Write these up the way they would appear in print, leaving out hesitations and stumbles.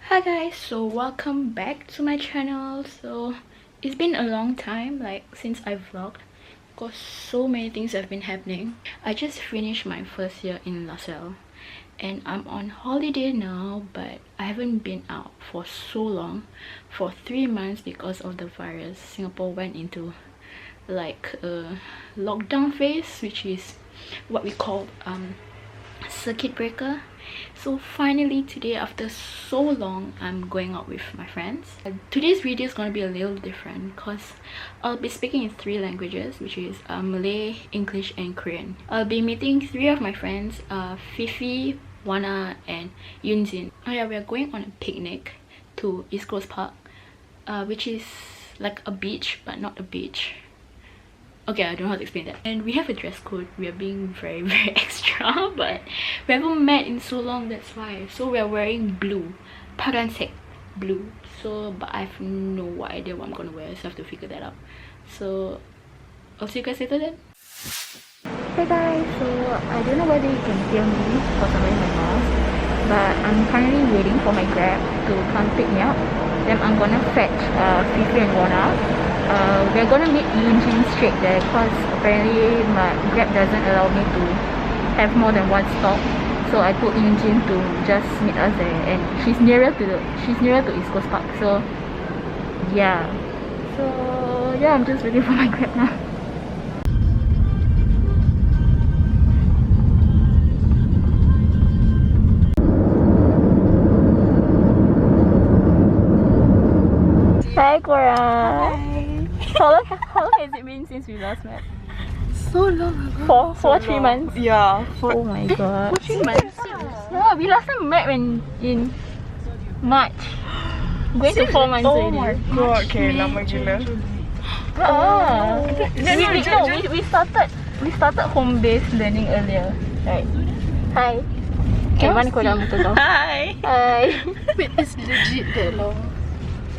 Hi guys, so welcome back to my channel. So it's been a long time since I vlogged because so many things have been happening. I just finished my first year in LaSalle and I'm on holiday now, but I haven't been out for so long, for 3 months, because of the virus. Singapore went into a lockdown phase, which is what we call circuit breaker. So finally today, after so long, I'm going out with my friends. Today's video is going to be a little different because I'll be speaking in 3 languages, which is Malay, English and Korean. I'll be meeting 3 of my friends, Fifi, Wana and Yunjin. Oh yeah, we're going on a picnic to East Coast Park, which is like a beach but not a beach. Okay, I don't know how to explain that. And we have a dress code. We are being very extra, but we haven't met in so long, that's why. So we are wearing blue, paransek blue. So but I have no idea what I'm gonna wear, so I have to figure that out. So I'll see you guys later then. Hey guys, so I don't know whether you can hear me because I'm wearing my mask, but I'm currently waiting for my Grab to come pick me up. Then I'm gonna fetch Fifi and Wana. We're gonna meet Yunjin straight there because apparently my Grab doesn't allow me to have more than 1 stop. So I told Yunjin to just meet us there, and she's nearer to East Coast Park. So yeah, I'm just waiting for my Grab now. Hi Cora. Hi. How long has it been since we last met? So long ago. For 3 months? Yeah. Oh my god. 3 months? Yeah, we last time met in March. Going to 4 months oh already. My god. Okay, lama gila. We started home based learning earlier. Right. Hi. Okay, mana kau dalam betul tau? Hi. Hi. Wait, it's legit that long.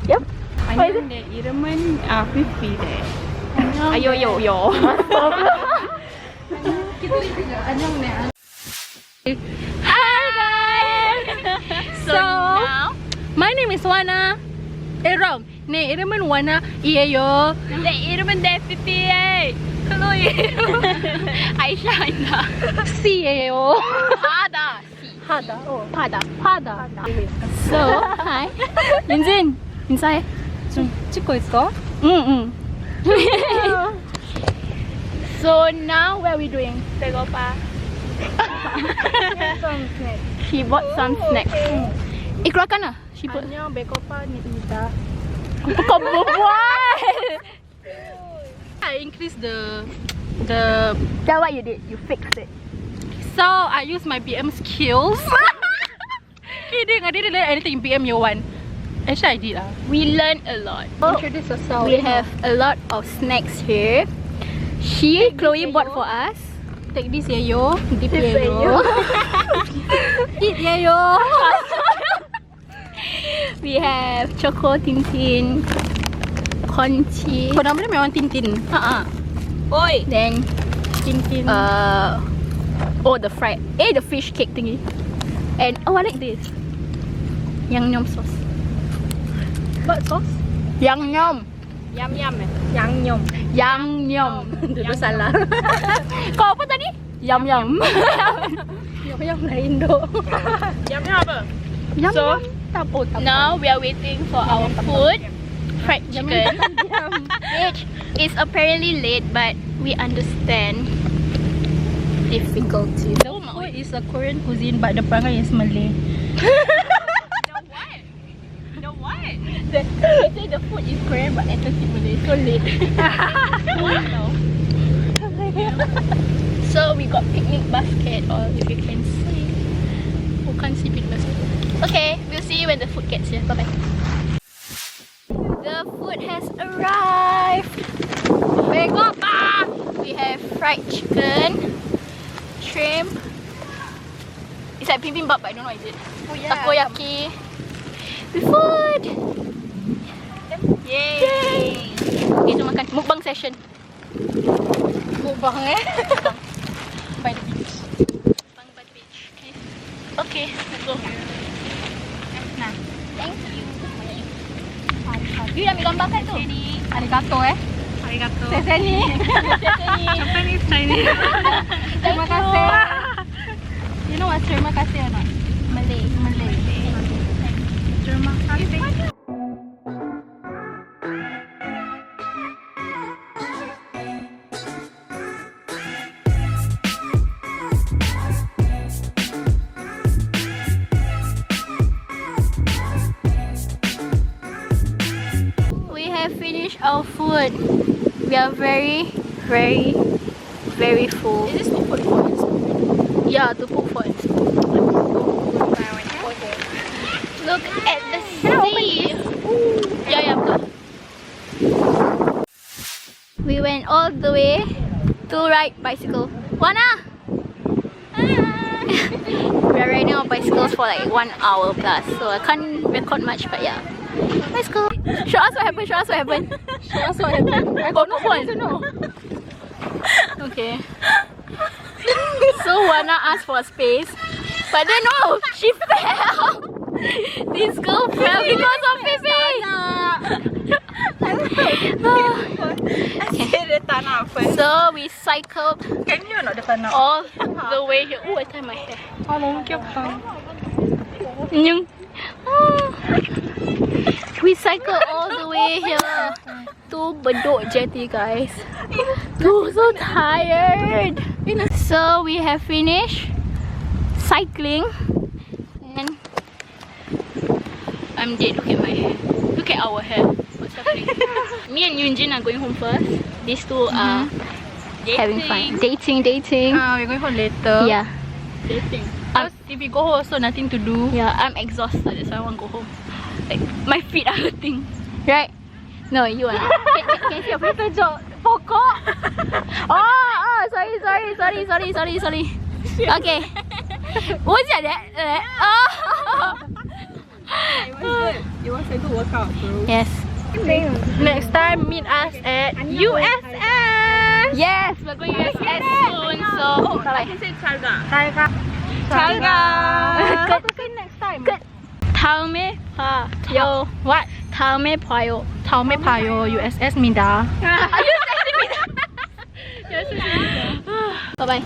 Yep. Anyang deh, Iraman, Fifi deh. Ayo. Kita juga anyang deh. Hi guys. So now my name is Wana. Wrong. Ne, Iraman Wana. Iyo. Ne, Iraman deh Fifi. Hello iyo. Aisyah Indah. Si iyo. Hada. Hada. Oh, Hada. So, hi. Yunjin. 인사해. 좀 찍고 있어? 응. So now what are we doing? 배고파. Some snacks. She bought some snacks. Keluarkan lah. She bought. 안녕, 배고파입니다. Kau berbual. I increased the. That's what you did. You fixed it. So I use my BM skills. Kidding. I didn't learn anything in BM year 1. Actually, I did. We learned a lot. Introduce yourself. We have a lot of snacks here. Chloe bought for us. Take this, Yayo. Dip, Yayo. Eat, Yayo. We have Choco, Tintin, Conchi. Kau nama dia memang Tintin. Oi. Then Tintin. The fried. The fish cake thingy. And I like this. Yang sauce. What sauce? Yang Yum. Dulu salah. Kau apa tadi? Yum. Yum lah Indo. Yum apa? So now we are waiting for our food, fried chicken, which is apparently late, but we understand difficulty. The food is a Korean cuisine, but the perangai is Malay. They say the food is Korean but attitude Malay. So late. So we got picnic basket, or if you can see. Who can't see picnic basket? Okay, we'll see you when the food gets here. Bye bye. The food has arrived. We have fried chicken, shrimp. It's like bibimbap, but I don't know what is it. Takoyaki. With food. Yay! Okay, so makan. Mukbang session. Mukbang By the beach. Mukbang by the beach. Okay, let's go. Nah. You dah ambil gambar kan tu? Arigato Arigato. Seseni. Japanese, Chinese. Terima kasih. You know what terima kasih or not? Malay. Terima kasih. We have finished our food. We are very, very, very full. Is this to put for Instagram? Yeah, to put for it. Look at the sea. Yeah, betul. We went all the way to ride bicycle. Wana! We are riding our bicycles for like 1 hour plus, so I can't record much, but yeah. Let's go. Show us what happened. Show us what happened. I got no point to know. Okay. So Wana asked for space, but then no, she fell. This girl fell because of Pipi. So we cycled Can you not the nak? all the way here. Oh, I tie my hair. We cycled all the way here to Bedok Jetty, guys. So tired. So we have finished cycling, and I'm dead. Look at my hair. Look at our hair. What's happening? Me and Yunjin are going home first. These two are having fun. Dating. We're going home later. Yeah. Because if we go home also nothing to do. Yeah, I'm exhausted, that's why I want to go home. Like, my feet are hurting. Right? No, you are. Can you see your face? Pokok. Sorry. Okay. Was that? It was a good workout, bro. Yes. Next time meet us at USS. Yes, we're going to USS soon, so I can say Chalga. What to say next time? 다음에 봐요. What? 다음에 봐요. 다음에 봐요. USS 입니다. Bye bye.